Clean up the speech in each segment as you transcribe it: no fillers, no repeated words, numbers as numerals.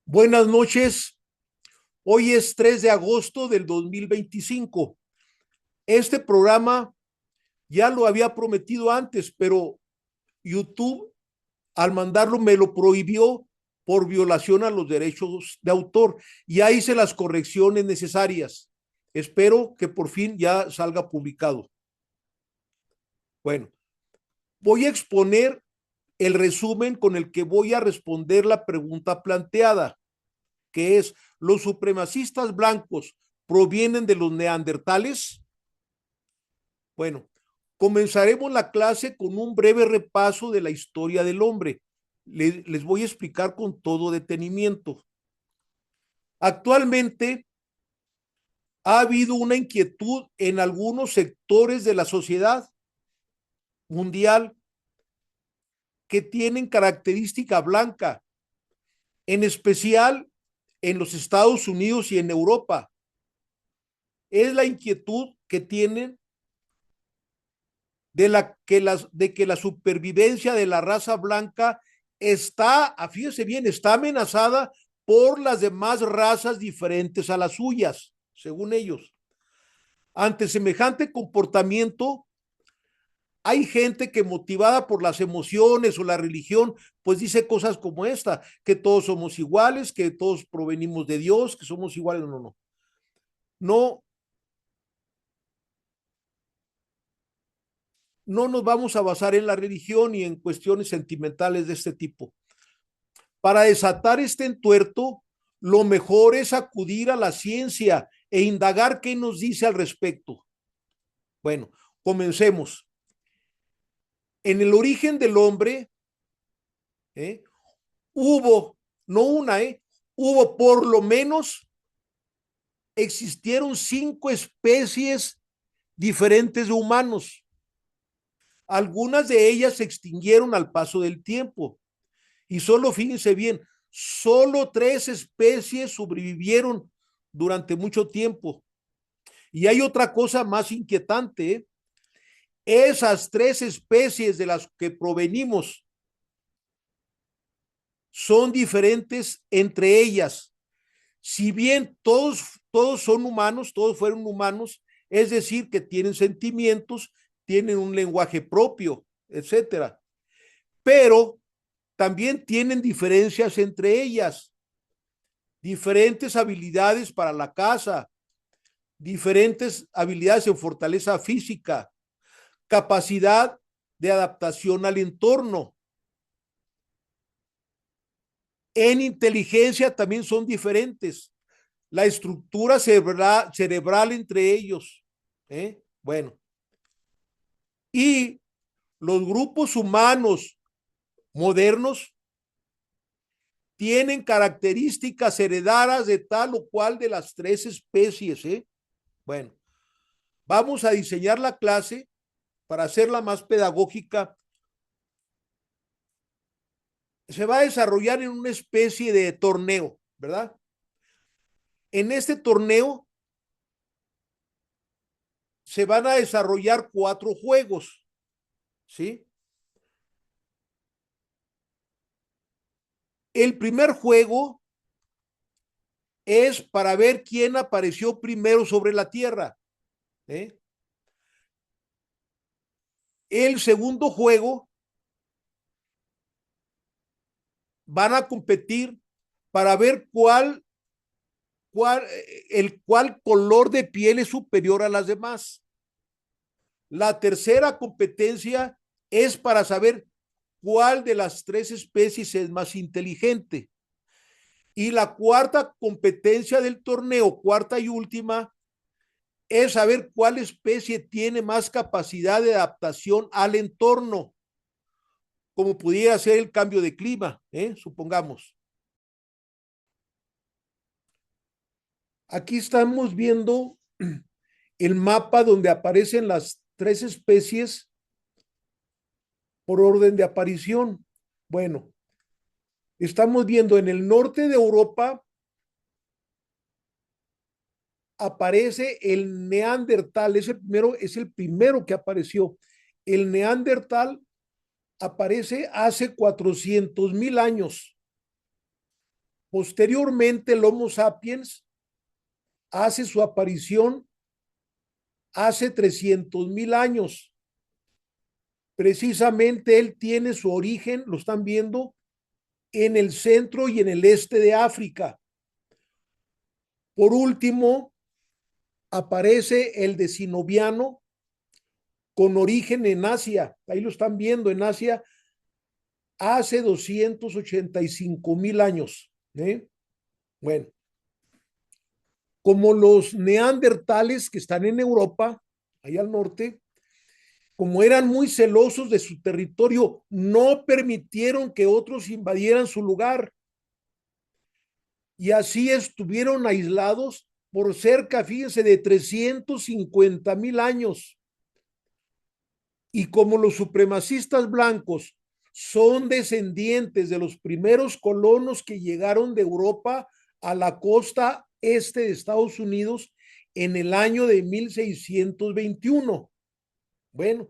Buenas noches. Hoy es 3 de agosto del 2025. Este programa ya lo había prometido antes, pero YouTube al mandarlo me lo prohibió por violación a los derechos de autor. Ya hice las correcciones necesarias. Espero que por fin ya salga publicado. Bueno, voy a exponer el resumen con el que voy a responder la pregunta planteada, que es: ¿los supremacistas blancos provienen de los neandertales? Bueno, comenzaremos la clase con un breve repaso de la historia del hombre. Les voy a explicar con todo detenimiento. Actualmente ha habido una inquietud en algunos sectores de la sociedad mundial que tienen característica blanca, en especial en los Estados Unidos y en Europa. Es la inquietud que tienen de que la supervivencia de la raza blanca está, fíjese bien, está amenazada por las demás razas diferentes a las suyas, según ellos. Ante semejante comportamiento, hay gente que, motivada por las emociones o la religión, pues dice cosas como esta: que todos somos iguales, que todos provenimos de Dios, que somos iguales. No, no. No, no nos vamos a basar en la religión y en cuestiones sentimentales de este tipo. Para desatar este entuerto, lo mejor es acudir a la ciencia e indagar qué nos dice al respecto. Bueno, comencemos. En el origen del hombre, ¿eh? hubo, no una, hubo por lo menos, existieron 5 especies diferentes de humanos. Algunas de ellas se extinguieron al paso del tiempo. Y solo, fíjense bien, solo 3 especies sobrevivieron durante mucho tiempo. Y hay otra cosa más inquietante, ¿eh? Esas 3 especies de las que provenimos son diferentes entre ellas. Si bien todos son humanos, todos fueron humanos, es decir, que tienen sentimientos, tienen un lenguaje propio, etcétera. Pero también tienen diferencias entre ellas, diferentes habilidades para la caza, diferentes habilidades en fortaleza física, capacidad de adaptación al entorno. En inteligencia también son diferentes. La estructura cerebral entre ellos. Bueno, y los grupos humanos modernos tienen características heredadas de tal o cual de las 3 especies. Bueno, vamos a diseñar la clase para hacerla más pedagógica. Se va a desarrollar en una especie de torneo, ¿verdad? En este torneo se van a desarrollar 4 juegos, ¿sí? El primer juego es para ver quién apareció primero sobre la Tierra. ¿eh? El segundo juego van a competir para ver cuál color de piel es superior a las demás. La tercera competencia es para saber cuál de las 3 especies es más inteligente. Y la cuarta competencia del torneo, cuarta y última, es saber cuál especie tiene más capacidad de adaptación al entorno, como pudiera ser el cambio de clima, supongamos. Aquí estamos viendo el mapa donde aparecen las 3 especies por orden de aparición. Bueno, estamos viendo en el norte de Europa aparece el neandertal, es el primero que apareció. El neandertal aparece hace 400.000 años. Posteriormente, el Homo sapiens hace su aparición hace 300,000 años. Precisamente él tiene su origen, lo están viendo, en el centro y en el este de África. Por último, aparece el decinoviano con origen en Asia. Ahí lo están viendo, en Asia, hace 285,000 años. Bueno, como los neandertales que están en Europa, ahí al norte, como eran muy celosos de su territorio, no permitieron que otros invadieran su lugar. Y así estuvieron aislados por cerca, fíjense, de 350,000 años. Y como los supremacistas blancos son descendientes de los primeros colonos que llegaron de Europa a la costa este de Estados Unidos en el año de 1621. Bueno,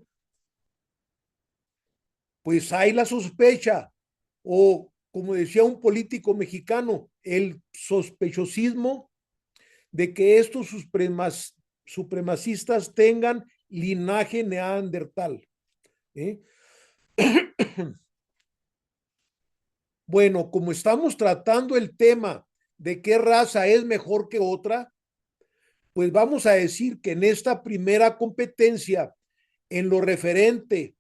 pues hay la sospecha, o como decía un político mexicano, el sospechosismo de que estos supremacistas tengan linaje neandertal. Bueno, como estamos tratando el tema de qué raza es mejor que otra, pues vamos a decir que en esta primera competencia, en lo referente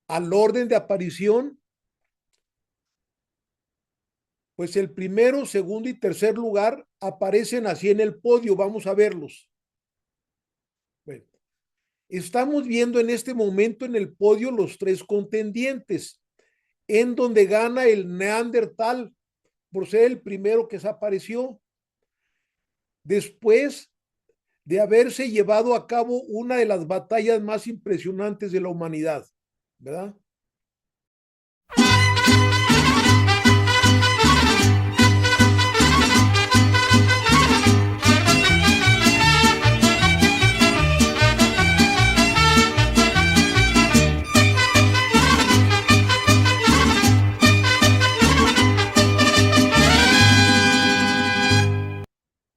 al orden de aparición, pues el primero, segundo y tercer lugar aparecen así en el podio. Vamos a verlos. Bueno, estamos viendo en este momento en el podio los tres contendientes, en donde gana el Neandertal por ser el primero que desapareció, después de haberse llevado a cabo una de las batallas más impresionantes de la humanidad, ¿verdad?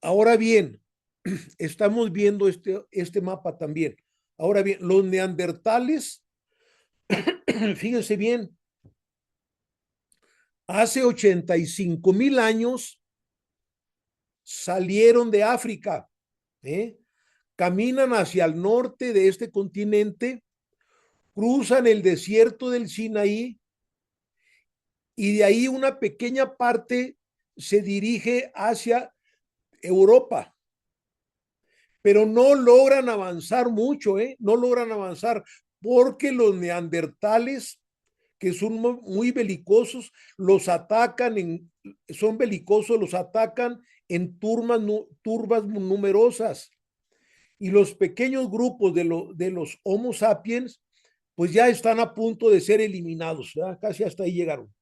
Ahora bien, estamos viendo este mapa también. Ahora bien, los neandertales, fíjense bien, hace 85,000 años salieron de África, caminan hacia el norte de este continente, cruzan el desierto del Sinaí y de ahí una pequeña parte se dirige hacia Europa, pero no logran avanzar mucho, no logran avanzar porque los neandertales, que son muy belicosos, los atacan, son belicosos, los atacan en turbas numerosas. Y los pequeños grupos de los Homo sapiens, pues ya están a punto de ser eliminados, ¿verdad? Casi hasta ahí llegaron.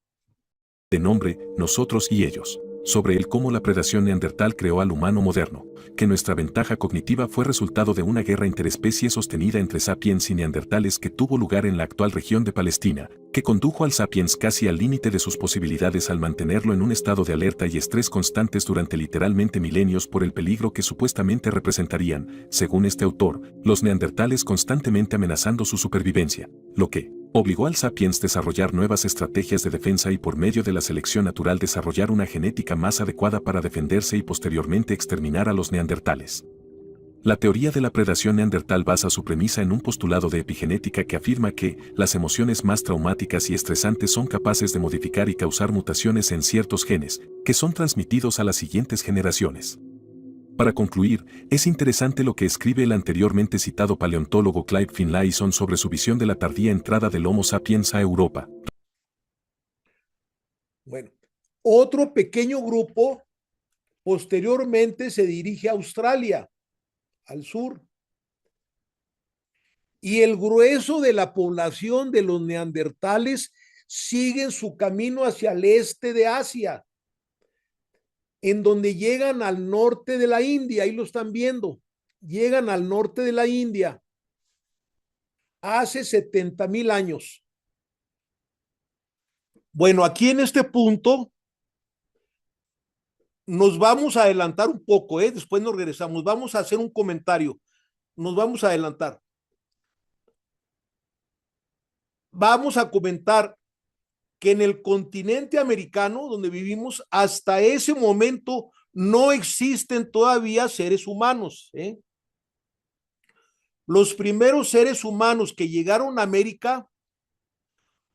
De nombre, Nosotros y Ellos, sobre el cómo la predación neandertal creó al humano moderno, que nuestra ventaja cognitiva fue resultado de una guerra interespecie sostenida entre sapiens y neandertales que tuvo lugar en la actual región de Palestina, que condujo al sapiens casi al límite de sus posibilidades al mantenerlo en un estado de alerta y estrés constantes durante literalmente milenios por el peligro que supuestamente representarían, según este autor, los neandertales constantemente amenazando su supervivencia, lo que obligó al sapiens desarrollar nuevas estrategias de defensa y por medio de la selección natural desarrollar una genética más adecuada para defenderse y posteriormente exterminar a los neandertales. La teoría de la predación neandertal basa su premisa en un postulado de epigenética que afirma que las emociones más traumáticas y estresantes son capaces de modificar y causar mutaciones en ciertos genes, que son transmitidos a las siguientes generaciones. Para concluir, es interesante lo que escribe el anteriormente citado paleontólogo Clive Finlayson sobre su visión de la tardía entrada del Homo sapiens a Europa. Bueno, otro pequeño grupo posteriormente se dirige a Australia, al sur. Y el grueso de la población de los neandertales siguen su camino hacia el este de Asia, en donde llegan al norte de la India, ahí lo están viendo, llegan al norte de la India hace 70,000 años. Bueno, aquí en este punto nos vamos a adelantar un poco, después nos regresamos, vamos a hacer un comentario, nos vamos a adelantar. Vamos a comentar que en el continente americano donde vivimos, hasta ese momento no existen todavía seres humanos. Los primeros seres humanos que llegaron a América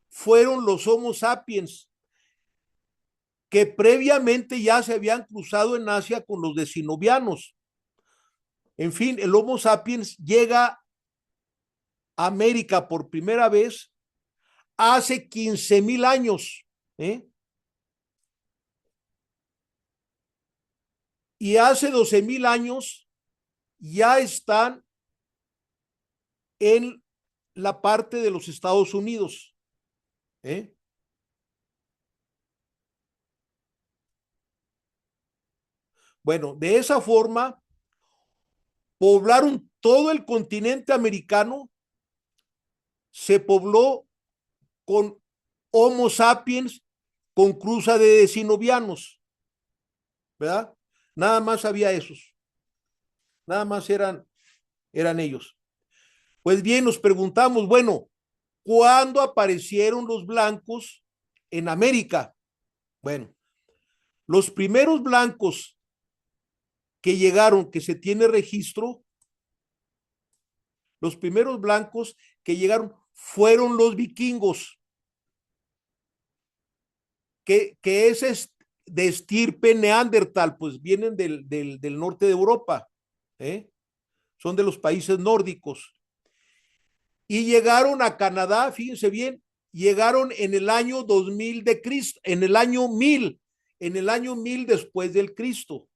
fueron los Homo sapiens, que previamente ya se habían cruzado en Asia con los decinovianos. En fin, el Homo sapiens llega a América por primera vez hace 15,000 años. Y hace 12,000 años ya están en la parte de los Estados Unidos. Bueno, de esa forma poblaron todo el continente americano, se pobló con Homo sapiens, con cruza de decinovianos, ¿verdad? Nada más había esos, nada más eran ellos. Pues bien, nos preguntamos, bueno, ¿cuándo aparecieron los blancos en América? Bueno, los primeros blancos que llegaron, que se tiene registro, los primeros blancos que llegaron fueron los vikingos, que es de estirpe neandertal, pues vienen del norte de Europa, son de los países nórdicos. Y llegaron a Canadá, fíjense bien, llegaron en el año 2000 de Cristo, en el año 1000 después del Cristo.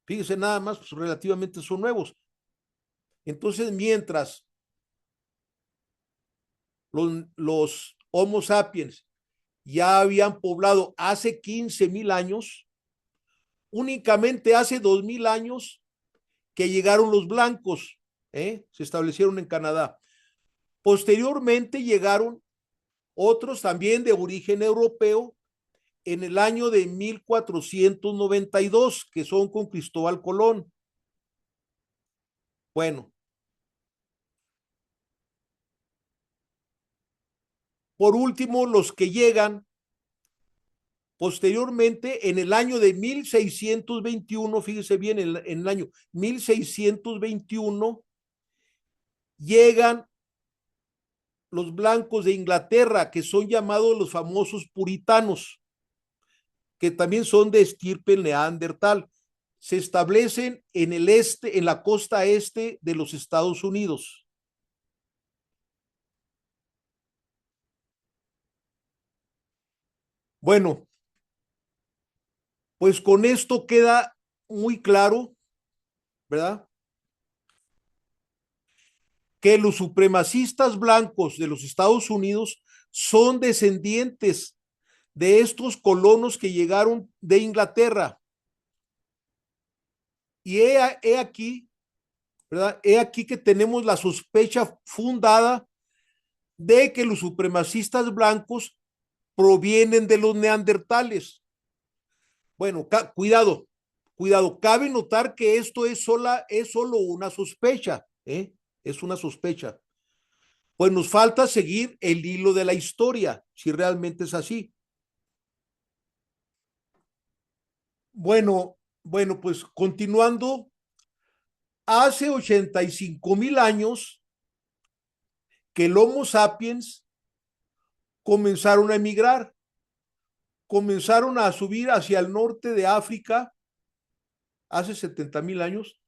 Fíjense nada más, pues relativamente son nuevos. Entonces, mientras los Homo sapiens ya habían poblado hace 15,000 años, únicamente hace 2,000 años que llegaron los blancos, se establecieron en Canadá. Posteriormente llegaron otros también de origen europeo en el año de 1492, que son con Cristóbal Colón. Bueno, por último, los que llegan posteriormente en el año de 1621, fíjese bien, en el año 1621, llegan los blancos de Inglaterra, que son llamados los famosos puritanos, que también son de estirpe neandertal. Se establecen en el este, en la costa este de los Estados Unidos. Bueno, pues con esto queda muy claro, ¿verdad? Que los supremacistas blancos de los Estados Unidos son descendientes de estos colonos que llegaron de Inglaterra. Y he aquí, ¿verdad? He aquí que tenemos la sospecha fundada de que los supremacistas blancos provienen de los neandertales. Bueno, cuidado, cabe notar que esto es solo una sospecha, es una sospecha. Pues nos falta seguir el hilo de la historia, si realmente es así. Bueno, pues continuando, hace 85,000 años que el Homo sapiens comenzaron a emigrar, comenzaron a subir hacia el norte de África, hace 70,000 años,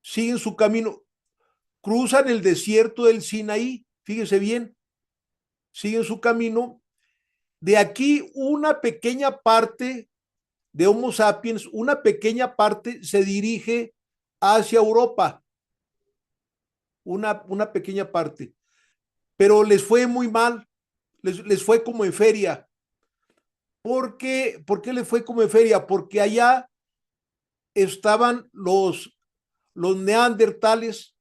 siguen su camino, cruzan el desierto del Sinaí, fíjense bien, siguen su camino. De aquí una pequeña parte de Homo sapiens, una pequeña parte se dirige hacia Europa, una pequeña parte, pero les fue muy mal, les fue como en feria. ¿Por qué les fue como en feria? Porque allá estaban los neandertales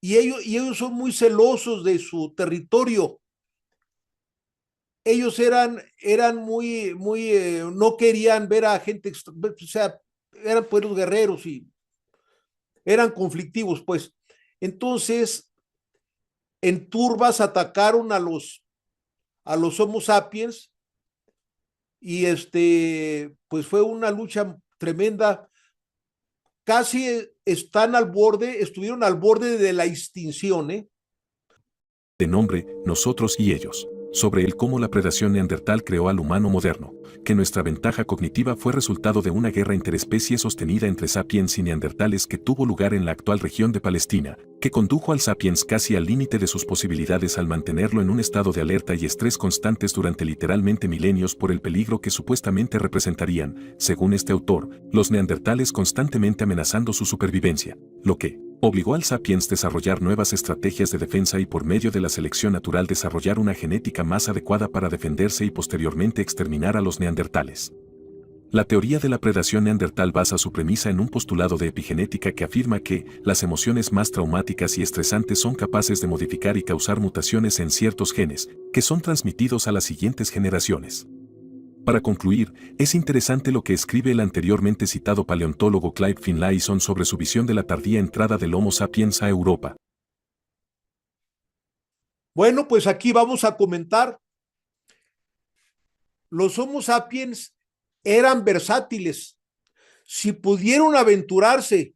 y ellos son muy celosos de su territorio. ellos eran no querían ver a gente, o sea, eran pueblos guerreros y eran conflictivos, pues. Entonces, en turbas atacaron a los Homo sapiens y pues fue una lucha tremenda. Casi estuvieron al borde de la extinción, ¿eh? De nombre, Nosotros y ellos, sobre el cómo la predación neandertal creó al humano moderno, que nuestra ventaja cognitiva fue resultado de una guerra interespecie sostenida entre sapiens y neandertales que tuvo lugar en la actual región de Palestina, que condujo al sapiens casi al límite de sus posibilidades al mantenerlo en un estado de alerta y estrés constantes durante literalmente milenios por el peligro que supuestamente representarían, según este autor, los neandertales constantemente amenazando su supervivencia, lo que obligó al sapiens desarrollar nuevas estrategias de defensa y por medio de la selección natural desarrollar una genética más adecuada para defenderse y posteriormente exterminar a los neandertales. La teoría de la predación neandertal basa su premisa en un postulado de epigenética que afirma que las emociones más traumáticas y estresantes son capaces de modificar y causar mutaciones en ciertos genes, que son transmitidos a las siguientes generaciones. Para concluir, es interesante lo que escribe el anteriormente citado paleontólogo Clive Finlayson sobre su visión de la tardía entrada del Homo sapiens a Europa. Bueno, pues aquí vamos a comentar. Los Homo sapiens eran versátiles. Si pudieron aventurarse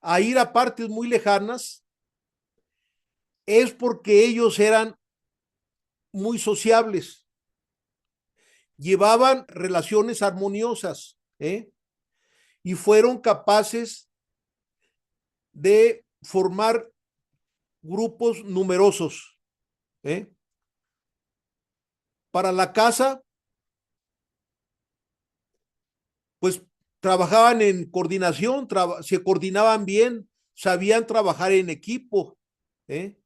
a ir a partes muy lejanas, es porque ellos eran muy sociables, llevaban relaciones armoniosas, ¿eh? Y fueron capaces de formar grupos numerosos, ¿eh? Para la caza, pues trabajaban en coordinación, se coordinaban bien, sabían trabajar en equipo, ¿eh?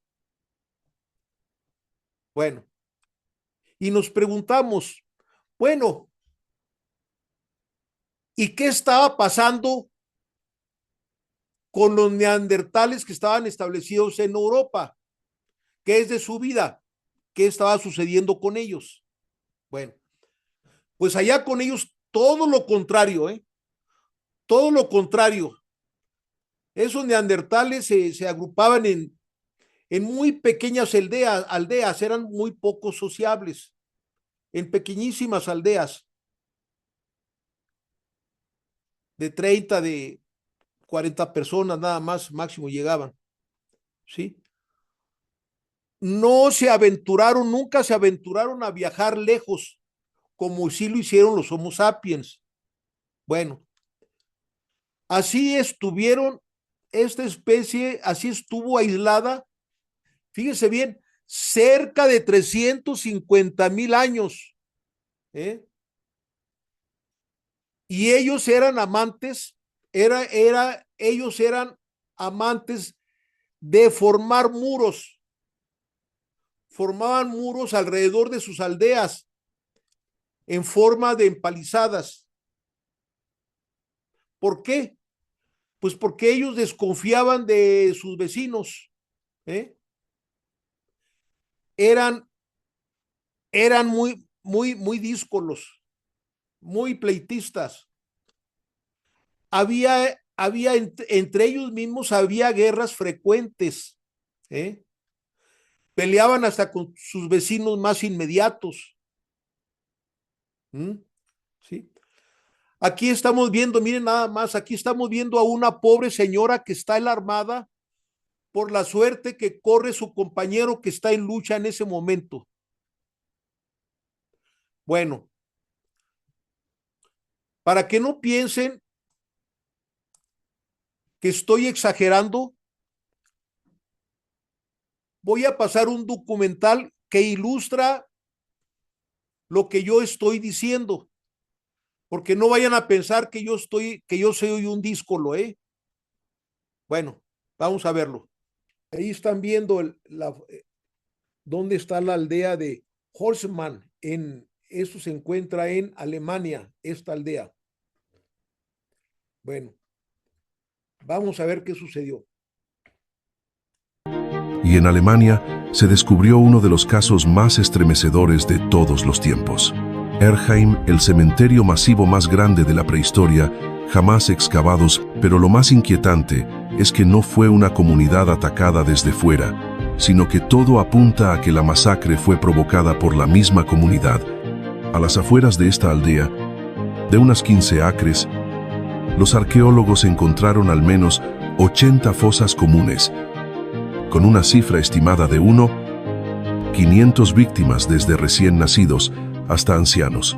Bueno, y nos preguntamos, bueno, ¿y qué estaba pasando con los neandertales que estaban establecidos en Europa? ¿Qué es de su vida? ¿Qué estaba sucediendo con ellos? Bueno, pues allá con ellos todo lo contrario, ¿eh? Todo lo contrario. Esos neandertales se agrupaban en muy pequeñas aldeas, eran muy poco sociables, en pequeñísimas aldeas de 30, de 40 personas nada más, máximo llegaban, ¿sí? No se aventuraron, nunca se aventuraron a viajar lejos, como sí lo hicieron los Homo sapiens. Bueno, así estuvieron, esta especie, así estuvo aislada, fíjense bien, cerca de 350,000 años, ¿eh? Y ellos eran amantes, ellos eran amantes de formar muros, formaban muros alrededor de sus aldeas en forma de empalizadas. ¿Por qué? Pues porque ellos desconfiaban de sus vecinos, ¿eh? Eran, eran muy díscolos, muy pleitistas. Había entre ellos mismos, había guerras frecuentes, ¿eh? Peleaban hasta con sus vecinos más inmediatos. ¿Mm? ¿Sí? Aquí estamos viendo, miren nada más, aquí estamos viendo a una pobre señora que está alarmada por la suerte que corre su compañero que está en lucha en ese momento. Bueno, para que no piensen que estoy exagerando, voy a pasar un documental que ilustra lo que yo estoy diciendo, porque no vayan a pensar que yo soy un díscolo, ¿eh? Bueno, vamos a verlo. Ahí están viendo dónde está la aldea de Holzmann. Eso se encuentra en Alemania, esta aldea. Bueno, vamos a ver qué sucedió. Y en Alemania se descubrió uno de los casos más estremecedores de todos los tiempos. Erheim, el cementerio masivo más grande de la prehistoria, jamás excavados, pero lo más inquietante es que no fue una comunidad atacada desde fuera, sino que todo apunta a que la masacre fue provocada por la misma comunidad. A las afueras de esta aldea, de unas 15 acres, los arqueólogos encontraron al menos 80 fosas comunes, con una cifra estimada de 500 víctimas desde recién nacidos hasta ancianos.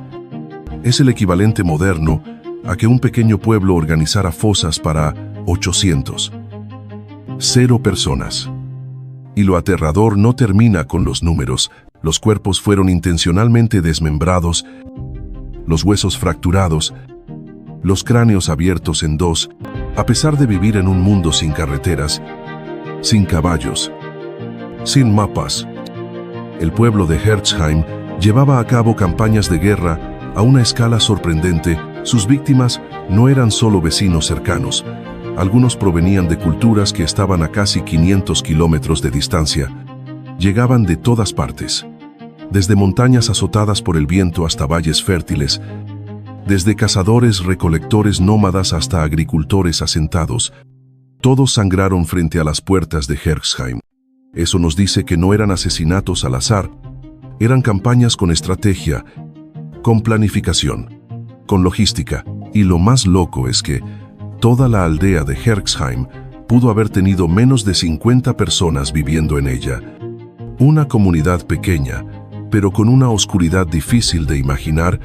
Es el equivalente moderno a que un pequeño pueblo organizara fosas para 800. 0 personas. Y lo aterrador no termina con los números. Los cuerpos fueron intencionalmente desmembrados, los huesos fracturados, los cráneos abiertos en dos, a pesar de vivir en un mundo sin carreteras, sin caballos, sin mapas. El pueblo de Herzheim llevaba a cabo campañas de guerra a una escala sorprendente. Sus víctimas no eran solo vecinos cercanos. Algunos provenían de culturas que estaban a casi 500 kilómetros de distancia. Llegaban de todas partes, desde montañas azotadas por el viento hasta valles fértiles, desde cazadores recolectores nómadas hasta agricultores asentados. Todos sangraron frente a las puertas de Herzheim. Eso nos dice que no eran asesinatos al azar, eran campañas con estrategia, con planificación, con logística. Y lo más loco es que toda la aldea de Herzheim pudo haber tenido menos de 50 personas viviendo en ella. Una comunidad pequeña, pero con una oscuridad difícil de imaginar.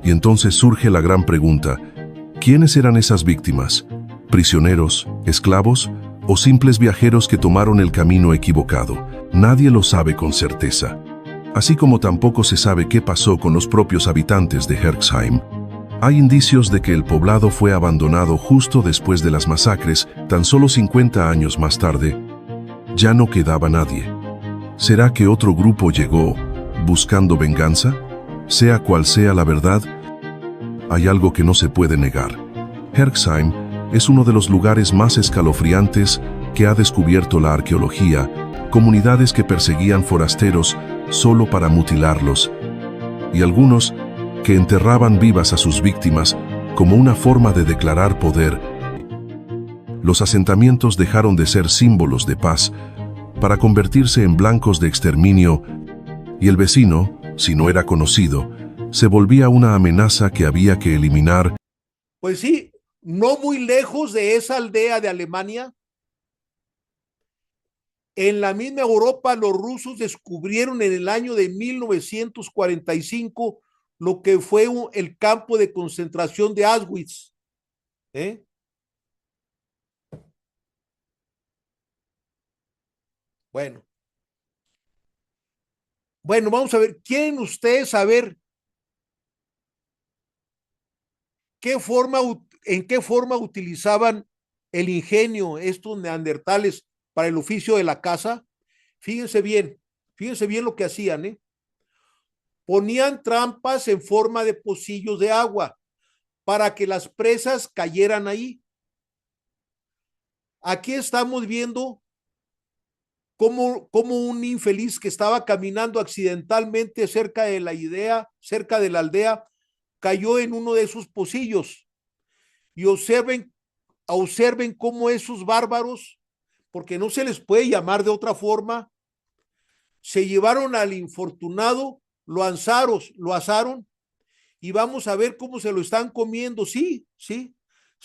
Y entonces surge la gran pregunta: ¿quiénes eran esas víctimas? ¿Prisioneros, esclavos o simples viajeros que tomaron el camino equivocado? Nadie lo sabe con certeza. Así como tampoco se sabe qué pasó con los propios habitantes de Herzheim. Hay indicios de que el poblado fue abandonado justo después de las masacres. Tan solo 50 años más tarde, ya no quedaba nadie. ¿Será que otro grupo llegó buscando venganza? Sea cual sea la verdad, hay algo que no se puede negar. Herzheim es uno de los lugares más escalofriantes que ha descubierto la arqueología. Comunidades que perseguían forasteros solo para mutilarlos, y algunos que enterraban vivas a sus víctimas como una forma de declarar poder. Los asentamientos dejaron de ser símbolos de paz para convertirse en blancos de exterminio, y el vecino, si no era conocido, se volvía una amenaza que había que eliminar. Pues sí, no muy lejos de esa aldea de Alemania, en la misma Europa, los rusos descubrieron en el año de 1945 lo que fue el campo de concentración de Auschwitz. ¿Eh? Bueno, vamos a ver. ¿Quieren ustedes saber en qué forma utilizaban el ingenio estos neandertales para el oficio de la caza? Fíjense bien lo que hacían, ¿eh? Ponían trampas en forma de pocillos de agua para que las presas cayeran ahí. Aquí estamos viendo cómo un infeliz que estaba caminando accidentalmente cerca de la aldea, cayó en uno de esos pocillos. Y observen cómo esos bárbaros, porque no se les puede llamar de otra forma, se llevaron al infortunado, lo asaron, y vamos a ver cómo se lo están comiendo. Sí,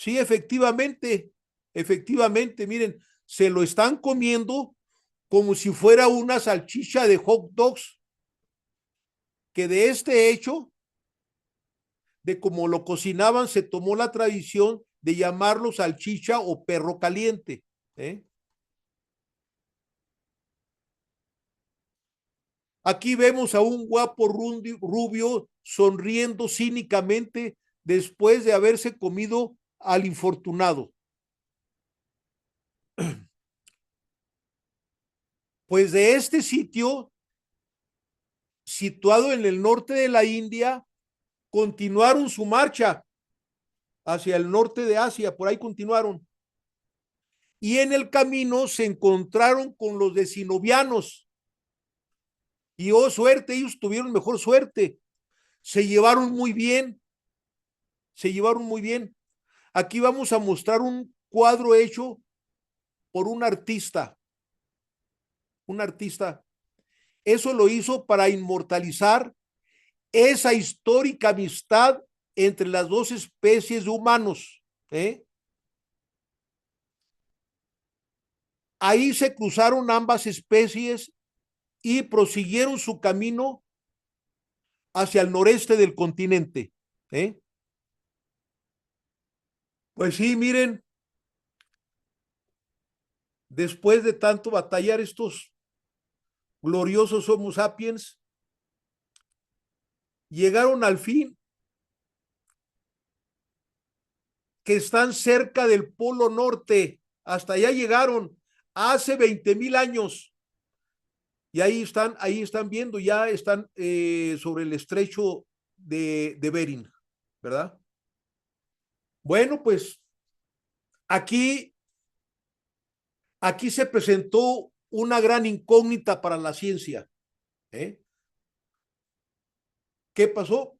efectivamente, miren, se lo están comiendo como si fuera una salchicha de hot dogs, que de este hecho, de cómo lo cocinaban, se tomó la tradición de llamarlo salchicha o perro caliente. Aquí vemos a un guapo rubio sonriendo cínicamente después de haberse comido al infortunado. Pues de este sitio, situado en el norte de la India, continuaron su marcha hacia el norte de Asia, por ahí continuaron. y en el camino se encontraron con los decinovianos. Y oh, suerte, ellos tuvieron mejor suerte. Se llevaron muy bien, se llevaron muy bien. Aquí vamos a mostrar un cuadro hecho por un artista. Un artista. Eso lo hizo para inmortalizar esa histórica amistad entre las dos especies de humanos. Ahí se cruzaron ambas especies y prosiguieron su camino hacia el noreste del continente. Pues sí, miren, después de tanto batallar estos gloriosos Homo sapiens, llegaron al fin que están cerca del Polo Norte. Hasta allá llegaron hace 20,000 años. Y ahí están viendo, ya están sobre el estrecho de Bering, ¿verdad? Bueno, pues aquí se presentó una gran incógnita para la ciencia. ¿Qué pasó?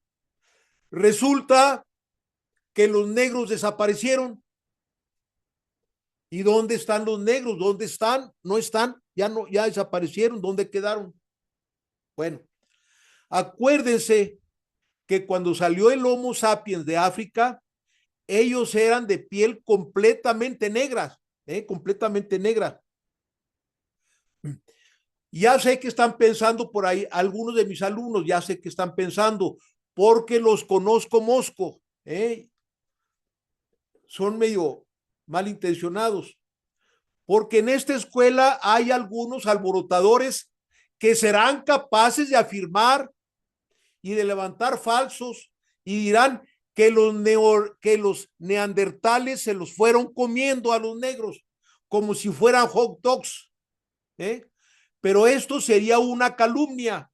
Resulta que los negros desaparecieron. ¿Y dónde están los negros? ¿Dónde están? No están, ya desaparecieron. ¿Dónde quedaron? Bueno, acuérdense que cuando salió el Homo sapiens de África, ellos eran de piel completamente negra, completamente negra. Ya sé que están pensando por ahí, algunos de mis alumnos, ya sé que están pensando, porque los conozco mosco, son medio malintencionados, porque en esta escuela hay algunos alborotadores que serán capaces de afirmar y de levantar falsos y dirán que los neandertales se los fueron comiendo a los negros como si fueran hot dogs. Pero esto sería una calumnia.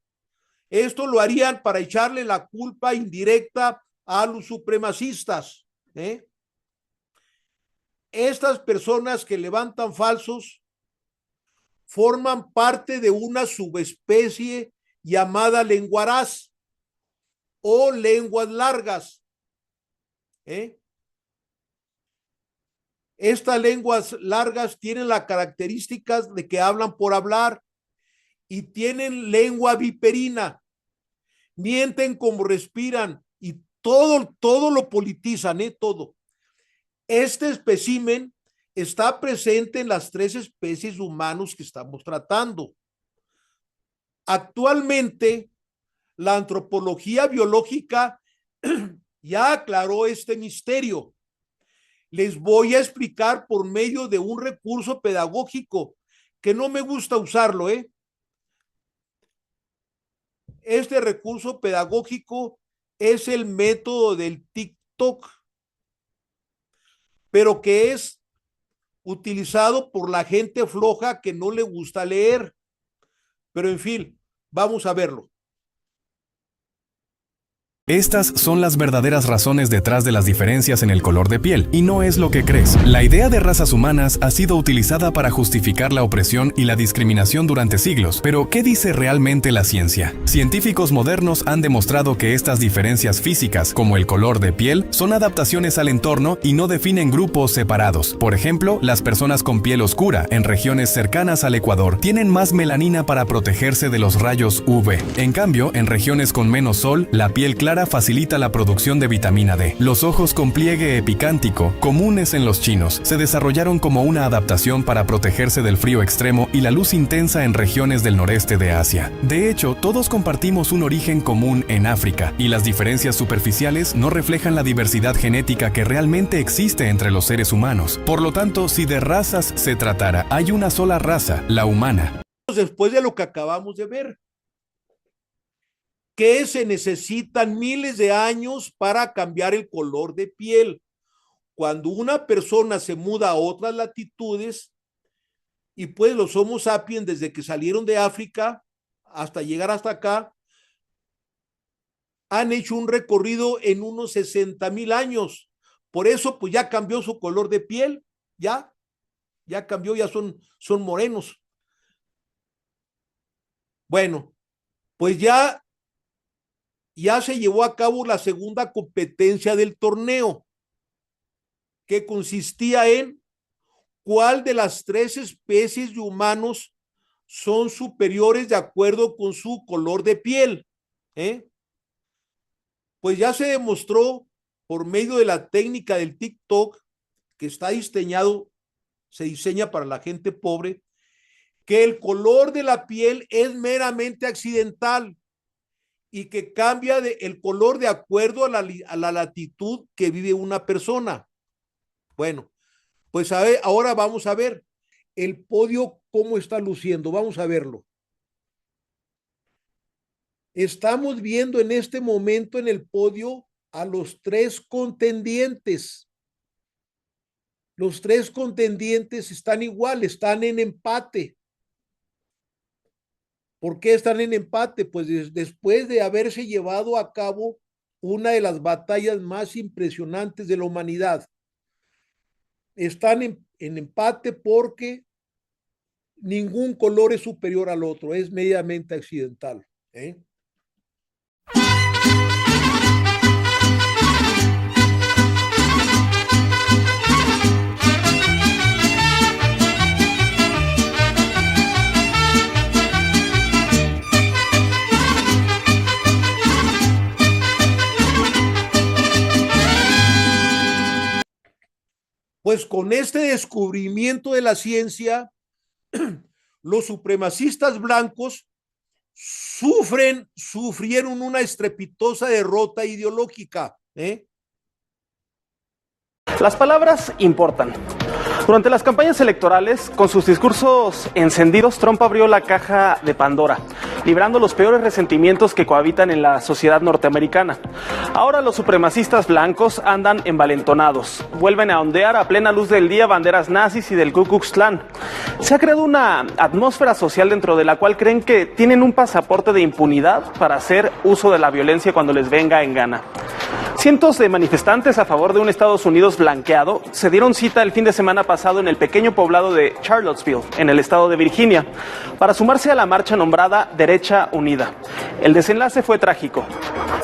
Esto lo harían para echarle la culpa indirecta a los supremacistas. Estas personas que levantan falsos forman parte de una subespecie llamada lenguaraz o lenguas largas. Estas lenguas largas tienen las características de que hablan por hablar y tienen lengua viperina, mienten como respiran y todo lo politizan, todo. Este espécimen está presente en las 3 especies humanos que estamos tratando. Actualmente, la antropología biológica ya aclaró este misterio. Les voy a explicar por medio de un recurso pedagógico que no me gusta usarlo, Este recurso pedagógico es el método del TikTok, pero que es utilizado por la gente floja que no le gusta leer. Pero en fin, vamos a verlo. Estas son las verdaderas razones detrás de las diferencias en el color de piel, y no es lo que crees. La idea de razas humanas ha sido utilizada para justificar la opresión y la discriminación durante siglos, pero ¿qué dice realmente la ciencia? Científicos modernos han demostrado que estas diferencias físicas, como el color de piel, son adaptaciones al entorno y no definen grupos separados. Por ejemplo, las personas con piel oscura, en regiones cercanas al Ecuador, tienen más melanina para protegerse de los rayos UV. En cambio, en regiones con menos sol, la piel clara facilita la producción de vitamina D. Los ojos con pliegue epicántico, comunes en los chinos, se desarrollaron como una adaptación para protegerse del frío extremo y la luz intensa en regiones del noreste de Asia. De hecho, todos compartimos un origen común en África, y las diferencias superficiales no reflejan la diversidad genética que realmente existe entre los seres humanos. Por lo tanto, si de razas se tratara, hay una sola raza, la humana. Después de lo que acabamos de ver, que se necesitan miles de años para cambiar el color de piel. Cuando una persona se muda a otras latitudes, y pues los Homo sapiens desde que salieron de África hasta llegar hasta acá, han hecho un recorrido en unos 60,000 años. Por eso pues ya cambió su color de piel, ya. ya cambió, ya son morenos. Bueno, pues ya se llevó a cabo la segunda competencia del torneo, que consistía en cuál de las 3 especies de humanos son superiores de acuerdo con su color de piel. Pues ya se demostró por medio de la técnica del TikTok, que está se diseña para la gente pobre, que el color de la piel es meramente accidental y que cambia el color de acuerdo a la latitud que vive una persona. Bueno, pues ahora vamos a ver el podio cómo está luciendo. Vamos a verlo. Estamos viendo en este momento en el podio a los 3 contendientes. Los 3 contendientes están igual, están en empate. ¿Por qué están en empate? Pues después de haberse llevado a cabo una de las batallas más impresionantes de la humanidad. Están en empate porque ningún color es superior al otro, es mediamente accidental. Pues con este descubrimiento de la ciencia, los supremacistas blancos sufrieron una estrepitosa derrota ideológica. Las palabras importan. Durante las campañas electorales, con sus discursos encendidos, Trump abrió la caja de Pandora, librando los peores resentimientos que cohabitan en la sociedad norteamericana. Ahora los supremacistas blancos andan envalentonados, vuelven a ondear a plena luz del día banderas nazis y del Ku Klux Klan. Se ha creado una atmósfera social dentro de la cual creen que tienen un pasaporte de impunidad para hacer uso de la violencia cuando les venga en gana. Cientos de manifestantes a favor de un Estados Unidos blanqueado se dieron cita el fin de semana pasado en el pequeño poblado de Charlottesville, en el estado de Virginia, para sumarse a la marcha nombrada Derecha Unida. El desenlace fue trágico.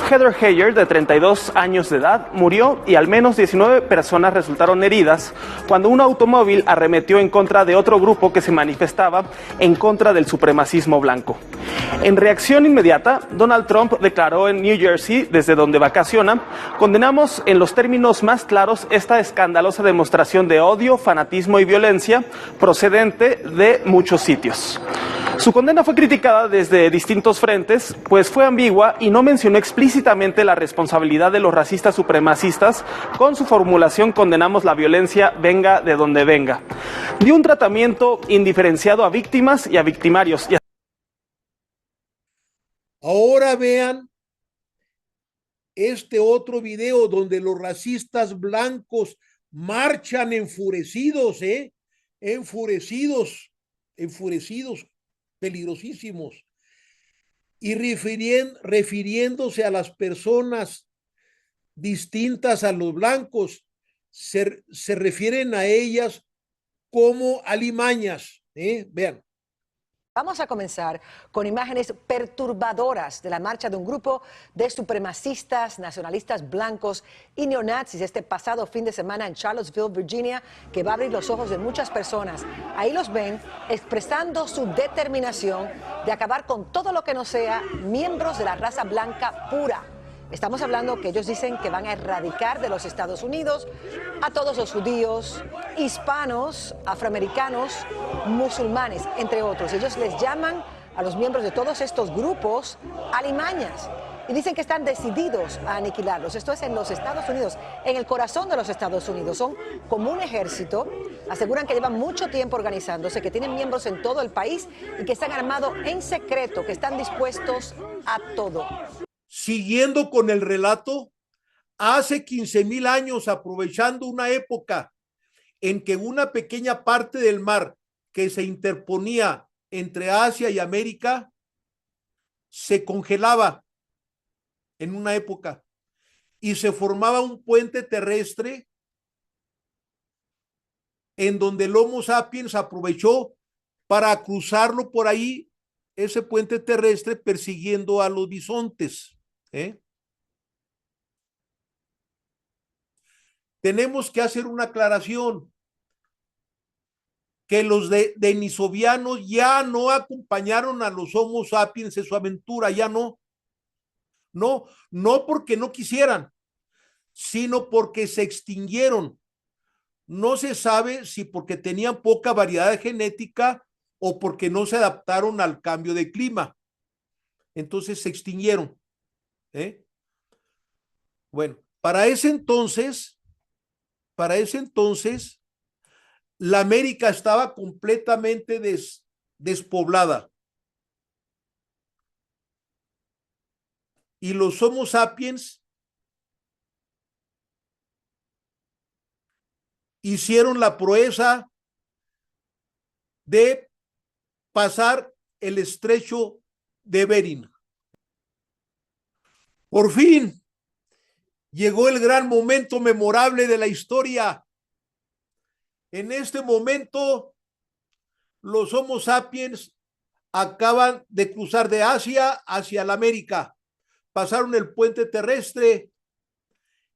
Heather Heyer, de 32 años de edad, murió y al menos 19 personas resultaron heridas cuando un automóvil arremetió en contra de otro grupo que se manifestaba en contra del supremacismo blanco. En reacción inmediata, Donald Trump declaró en New Jersey, desde donde vacaciona: condenamos en los términos más claros esta escandalosa demostración de odio, fanatismo y violencia procedente de muchos sitios. Su condena fue criticada desde distintos frentes, pues fue ambigua y no mencionó explícitamente la responsabilidad de los racistas supremacistas. Con su formulación condenamos la violencia venga de donde venga. Dio un tratamiento indiferenciado a víctimas y a victimarios. Ahora vean este otro video donde los racistas blancos marchan enfurecidos, enfurecidos, peligrosísimos, y refiriéndose a las personas distintas a los blancos, se refieren a ellas como alimañas. Vean. Vamos a comenzar con imágenes perturbadoras de la marcha de un grupo de supremacistas, nacionalistas blancos y neonazis este pasado fin de semana en Charlottesville, Virginia, que va a abrir los ojos de muchas personas. Ahí los ven expresando su determinación de acabar con todo lo que no sea miembros de la raza blanca pura. Estamos hablando que ellos dicen que van a erradicar de los Estados Unidos a todos los judíos, hispanos, afroamericanos, musulmanes, entre otros. Ellos les llaman a los miembros de todos estos grupos alimañas y dicen que están decididos a aniquilarlos. Esto es en los Estados Unidos, en el corazón de los Estados Unidos. Son como un ejército, aseguran que llevan mucho tiempo organizándose, que tienen miembros en todo el país y que están armados en secreto, que están dispuestos a todo. Siguiendo con el relato, hace 15,000 años, aprovechando una época en que una pequeña parte del mar que se interponía entre Asia y América se congelaba en una época y se formaba un puente terrestre en donde el Homo sapiens aprovechó para cruzarlo por ahí, ese puente terrestre, persiguiendo a los bisontes. Tenemos que hacer una aclaración, que los denisovianos ya no acompañaron a los Homo sapiens en su aventura, ya no. No porque no quisieran, sino porque se extinguieron. No se sabe si porque tenían poca variedad genética o porque no se adaptaron al cambio de clima. Entonces se extinguieron. Bueno, para ese entonces, la América estaba completamente despoblada. Y los Homo sapiens hicieron la proeza de pasar el estrecho de Bering. Por fin llegó el gran momento memorable de la historia. En este momento, los Homo sapiens acaban de cruzar de Asia hacia la América. Pasaron el puente terrestre,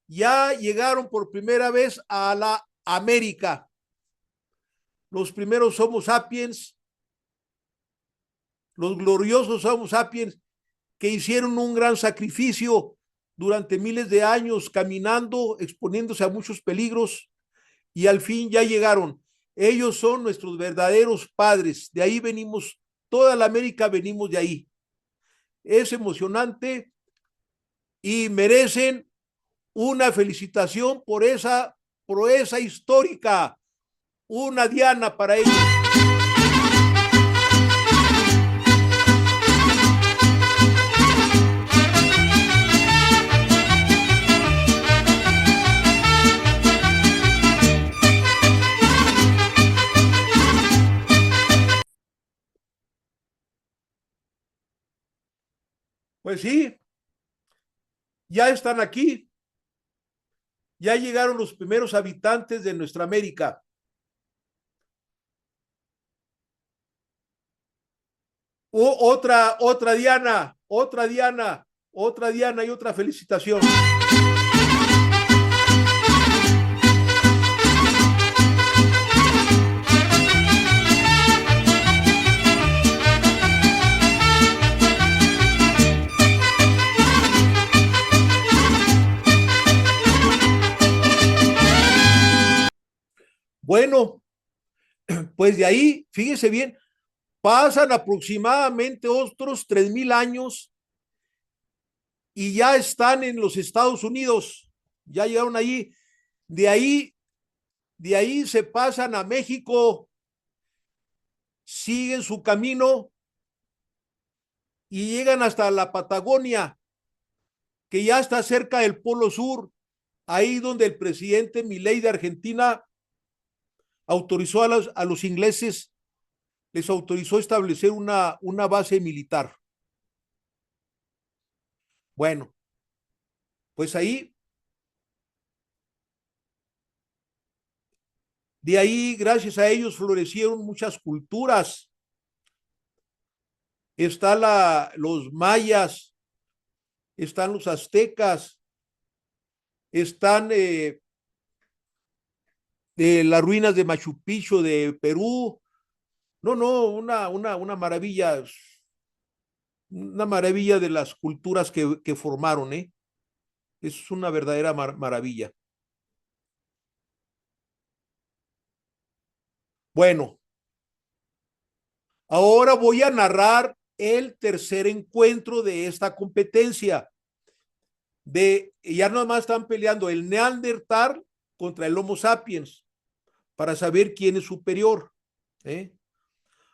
ya llegaron por primera vez a la América. Los primeros Homo sapiens, los gloriosos Homo sapiens, que hicieron un gran sacrificio durante miles de años caminando, exponiéndose a muchos peligros, y al fin ya llegaron. Ellos son nuestros verdaderos padres. De ahí venimos, toda la América venimos de ahí. Es emocionante y merecen una felicitación por esa proeza histórica. Una diana para ellos. Pues sí, ya están aquí. Ya llegaron los primeros habitantes de nuestra América. Otra diana y otra felicitación. Bueno, pues de ahí, fíjese bien, pasan aproximadamente otros 3,000 años y ya están en los Estados Unidos, ya llegaron allí. De ahí se pasan a México, siguen su camino y llegan hasta la Patagonia, que ya está cerca del Polo Sur, ahí donde el presidente Milei de Argentina autorizó a los ingleses, les autorizó establecer una base militar. Bueno, pues ahí, de ahí, gracias a ellos, florecieron muchas culturas. Están los mayas, están los aztecas, están las ruinas de Machu Picchu de Perú. No, una maravilla de las culturas que formaron, es una verdadera maravilla. Bueno, ahora voy a narrar el tercer encuentro de esta competencia. Ya nada más están peleando el Neandertal contra el Homo sapiens para saber quién es superior.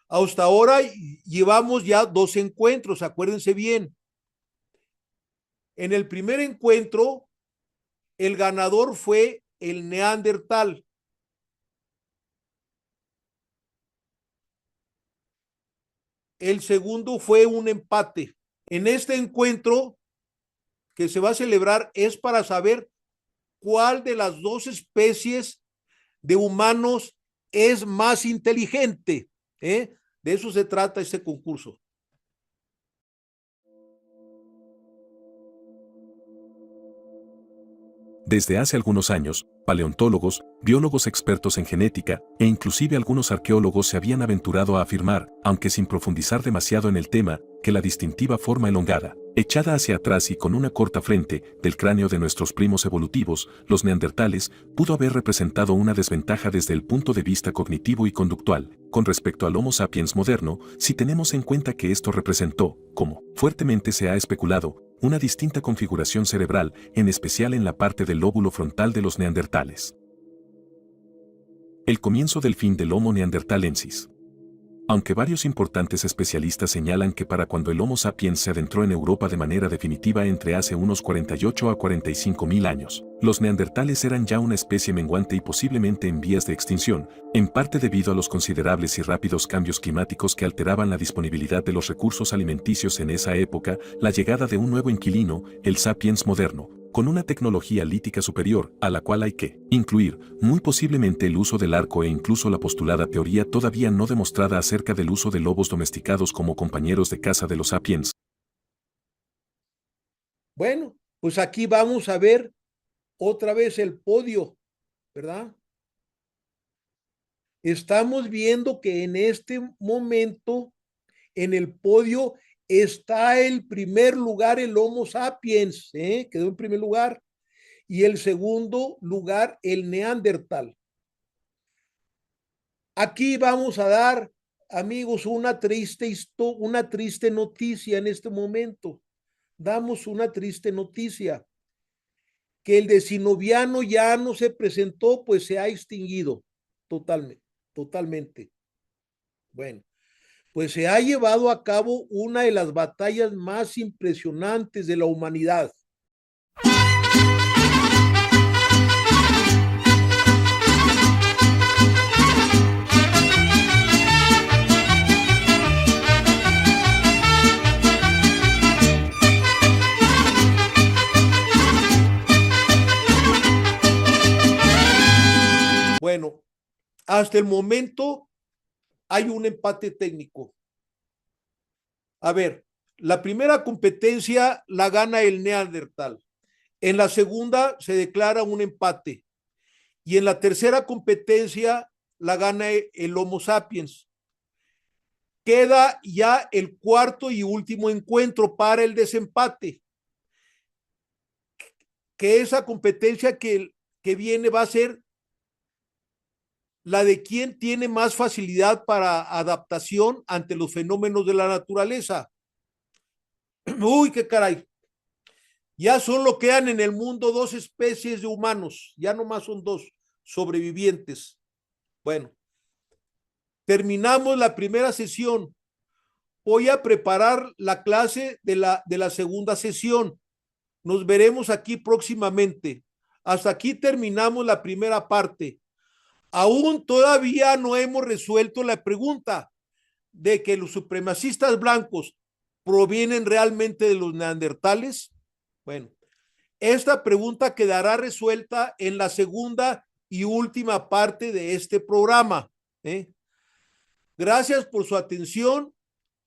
Hasta ahora llevamos ya 2 encuentros, acuérdense bien. En el primer encuentro, el ganador fue el Neandertal. El segundo fue un empate. En este encuentro que se va a celebrar es para saber cuál de las 2 especies de humanos es más inteligente. De eso se trata este concurso. Desde hace algunos años, paleontólogos, biólogos expertos en genética e inclusive algunos arqueólogos se habían aventurado a afirmar, aunque sin profundizar demasiado en el tema, que la distintiva forma elongada, echada hacia atrás y con una corta frente, del cráneo de nuestros primos evolutivos, los neandertales, pudo haber representado una desventaja desde el punto de vista cognitivo y conductual, con respecto al Homo sapiens moderno, si tenemos en cuenta que esto representó, como fuertemente se ha especulado, una distinta configuración cerebral, en especial en la parte del lóbulo frontal de los neandertales. El comienzo del fin del Homo neanderthalensis. Aunque varios importantes especialistas señalan que para cuando el Homo sapiens se adentró en Europa de manera definitiva entre hace unos 48 a 45 mil años, los neandertales eran ya una especie menguante y posiblemente en vías de extinción, en parte debido a los considerables y rápidos cambios climáticos que alteraban la disponibilidad de los recursos alimenticios en esa época, la llegada de un nuevo inquilino, el sapiens moderno, con una tecnología lítica superior, a la cual hay que incluir, muy posiblemente el uso del arco e incluso la postulada teoría todavía no demostrada acerca del uso de lobos domesticados como compañeros de caza de los sapiens. Bueno, pues aquí vamos a ver otra vez el podio, ¿verdad? Estamos viendo que en este momento, en el podio, está el primer lugar el Homo sapiens, quedó en primer lugar, y el segundo lugar el Neandertal. Aquí vamos a dar, amigos, una triste noticia en este momento. Damos una triste noticia, que el decinoviano ya no se presentó, pues se ha extinguido totalmente. Bueno. Pues se ha llevado a cabo una de las batallas más impresionantes de la humanidad. Bueno, hasta el momento hay un empate técnico. A ver, la primera competencia la gana el Neandertal. En la segunda se declara un empate. Y en la tercera competencia la gana el Homo sapiens. Queda ya el cuarto y último encuentro para el desempate. Que esa competencia que viene va a ser la de quién tiene más facilidad para adaptación ante los fenómenos de la naturaleza. Uy, qué caray. Ya solo quedan en el mundo 2 especies de humanos, ya nomás son 2 sobrevivientes. Bueno, terminamos la primera sesión. Voy a preparar la clase de la segunda sesión. Nos veremos aquí próximamente. Hasta aquí terminamos la primera parte. Aún todavía no hemos resuelto la pregunta de que los supremacistas blancos provienen realmente de los neandertales. Bueno, esta pregunta quedará resuelta en la segunda y última parte de este programa. Gracias por su atención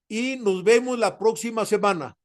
y nos vemos la próxima semana.